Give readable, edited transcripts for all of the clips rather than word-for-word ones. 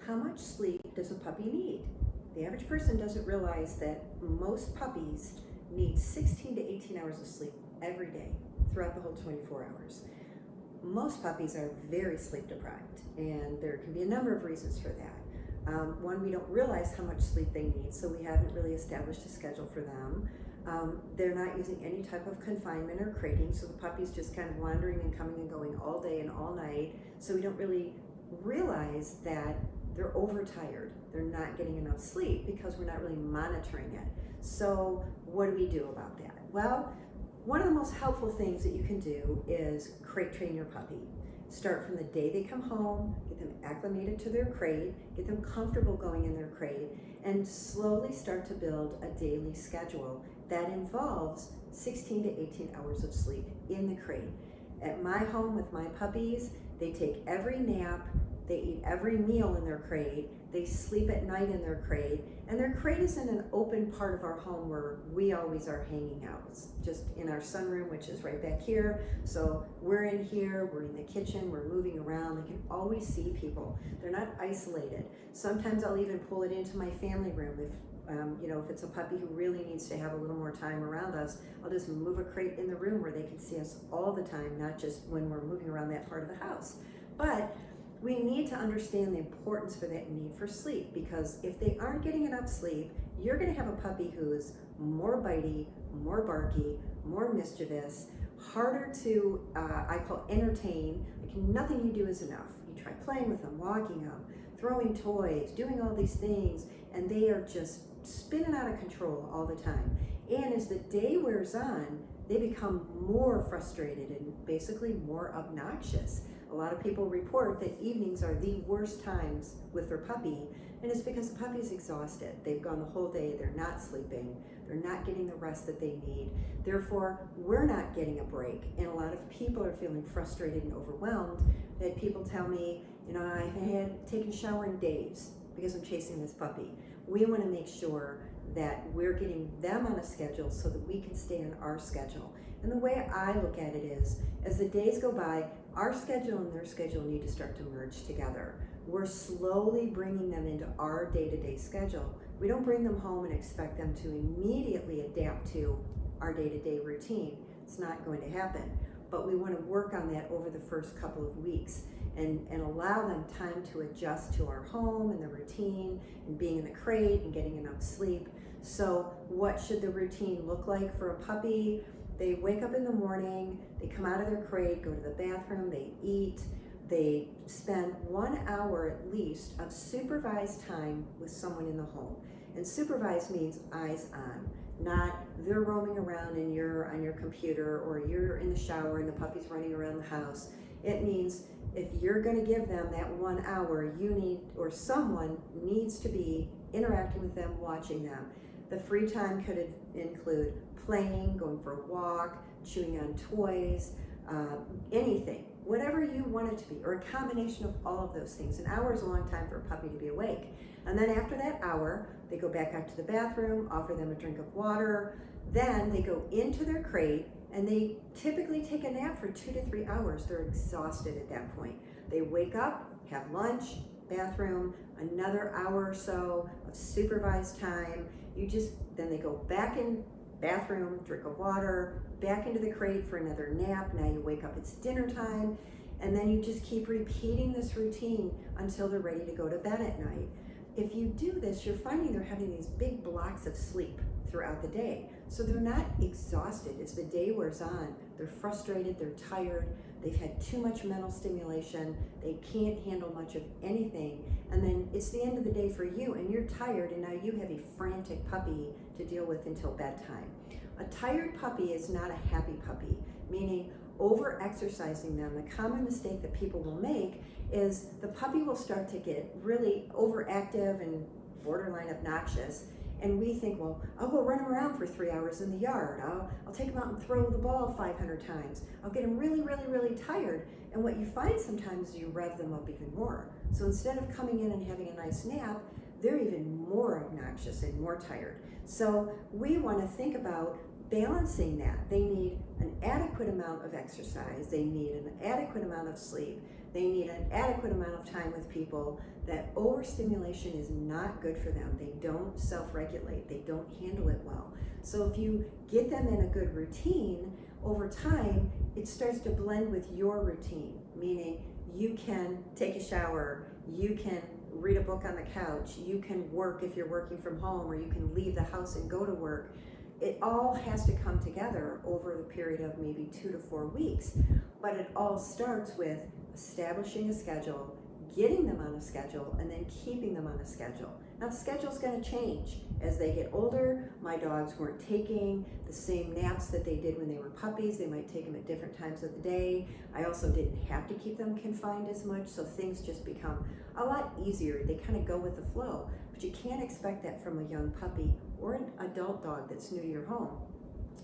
how much sleep does a puppy need? The average person doesn't realize that most puppies need 16 to 18 hours of sleep every day throughout the whole 24 hours. Most puppies are very sleep deprived, and there can be a number of reasons for that. One, we don't realize how much sleep they need, so we haven't really established a schedule for them. They're not using any type of confinement or crating, so the puppy's just kind of wandering and coming and going all day and all night, so we don't really realize that they're overtired. They're not getting enough sleep because we're not really monitoring it. So what do we do about that? Well, one of the most helpful things that you can do is crate train your puppy. Start from the day they come home, get them acclimated to their crate, get them comfortable going in their crate, and slowly start to build a daily schedule that involves 16 to 18 hours of sleep in the crate. At my home with my puppies, they take every nap, they eat every meal in their crate, they sleep at night in their crate, and their crate is in an open part of our home where we always are hanging out. It's just in our sunroom, which is right back here. So we're in here, we're in the kitchen, we're moving around. They can always see people. They're not isolated. Sometimes I'll even pull it into my family room if if it's a puppy who really needs to have a little more time around us. I'll just move a crate in the room where they can see us all the time, not just when we're moving around that part of the house. But we need to understand the importance for that need for sleep, because if they aren't getting enough sleep, you're going to have a puppy who is more bitey, more barky, more mischievous, harder to, I call entertain. Like, nothing you do is enough. You try playing with them, walking them, throwing toys, doing all these things, and they are just spinning out of control all the time. And as the day wears on, they become more frustrated and basically more obnoxious. A lot of people report that evenings are the worst times with their puppy, and it's because the puppy's exhausted. They've gone the whole day, they're not sleeping, they're not getting the rest that they need. Therefore, we're not getting a break, and a lot of people are feeling frustrated and overwhelmed. I had people tell me, I haven't taken a shower in days because I'm chasing this puppy. We want to make sure that we're getting them on a schedule so that we can stay on our schedule. And the way I look at it is, as the days go by, our schedule and their schedule need to start to merge together. We're slowly bringing them into our day-to-day schedule. We don't bring them home and expect them to immediately adapt to our day-to-day routine. It's not going to happen. But we want to work on that over the first couple of weeks and allow them time to adjust to our home and the routine and being in the crate and getting enough sleep. So what should the routine look like for a puppy? They wake up in the morning, they come out of their crate, go to the bathroom, they eat, they spend 1 hour at least of supervised time with someone in the home. And supervised means eyes on, not they're roaming around and you're on your computer, or you're in the shower and the puppy's running around the house. It means if you're going to give them that 1 hour, you need, or someone needs to be interacting with them, watching them. The free time could include playing, going for a walk, chewing on toys, anything, whatever you want it to be, or a combination of all of those things. An hour is a long time for a puppy to be awake. And then after that hour, they go back out to the bathroom, offer them a drink of water, then they go into their crate, and they typically take a nap for 2 to 3 hours. They're exhausted at that point. They wake up, have lunch, bathroom, another hour or so of supervised time. Then they go back in bathroom, drink of water, back into the crate for another nap. Now you wake up, it's dinner time, and then you just keep repeating this routine until they're ready to go to bed at night. If you do this, you're finding they're having these big blocks of sleep throughout the day. So they're not exhausted as the day wears on. They're frustrated, they're tired, they've had too much mental stimulation, they can't handle much of anything, and then it's the end of the day for you, and you're tired, and now you have a frantic puppy to deal with until bedtime. A tired puppy is not a happy puppy, meaning over-exercising them. The common mistake that people will make is the puppy will start to get really overactive and borderline obnoxious, and we think, well, I'll go run him around for 3 hours in the yard. I'll take him out and throw the ball 500 times. I'll get him really, really, really tired. And what you find sometimes is you rev them up even more. So instead of coming in and having a nice nap, they're even more obnoxious and more tired. So we want to think about balancing that. They need an adequate amount of exercise. They need an adequate amount of sleep. They need an adequate amount of time with people. That overstimulation is not good for them. They don't self-regulate. They don't handle it well. So if you get them in a good routine, over time, it starts to blend with your routine, meaning you can take a shower, you can read a book on the couch, you can work if you're working from home, or you can leave the house and go to work. It all has to come together over the period of maybe 2 to 4 weeks, but it all starts with establishing a schedule, getting them on a schedule, and then keeping them on a schedule. Now, the schedule's going to change as they get older. My dogs weren't taking the same naps that they did when they were puppies. They might take them at different times of the day. I also didn't have to keep them confined as much, so things just become a lot easier. They kind of go with the flow, but you can't expect that from a young puppy or an adult dog that's new to your home.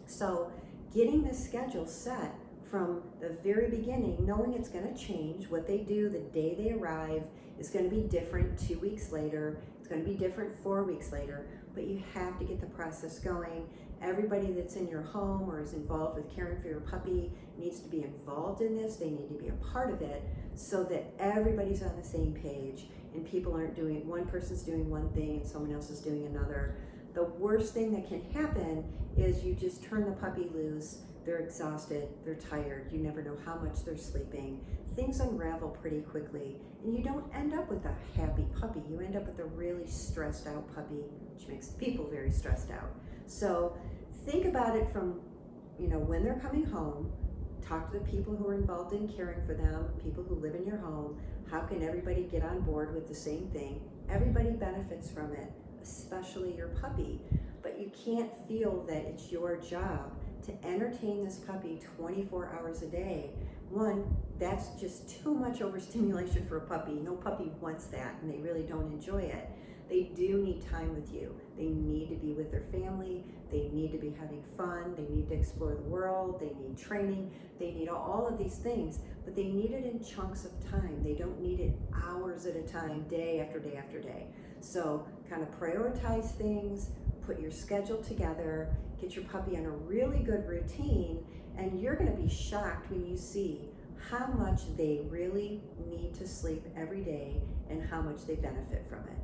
So getting this schedule set from the very beginning, knowing it's going to change. What they do the day they arrive is going to be different 2 weeks later. It's going to be different 4 weeks later, but you have to get the process going. Everybody that's in your home or is involved with caring for your puppy needs to be involved in this. They need to be a part of it so that everybody's on the same page and people aren't doing, one person's doing one thing and someone else is doing another. The worst thing that can happen is you just turn the puppy loose. They're exhausted, they're tired, you never know how much they're sleeping. Things unravel pretty quickly, and you don't end up with a happy puppy. You end up with a really stressed out puppy, which makes people very stressed out. So think about it from, when they're coming home, talk to the people who are involved in caring for them, people who live in your home. How can everybody get on board with the same thing? Everybody benefits from it, especially your puppy, but you can't feel that it's your job to entertain this puppy 24 hours a day. One, that's just too much overstimulation for a puppy. No puppy wants that, and they really don't enjoy it. They do need time with you. They need to be with their family. They need to be having fun. They need to explore the world. They need training. They need all of these things, but they need it in chunks of time. They don't need it hours at a time, day after day after day. So kind of prioritize things, put your schedule together, get your puppy on a really good routine, and you're going to be shocked when you see how much they really need to sleep every day and how much they benefit from it.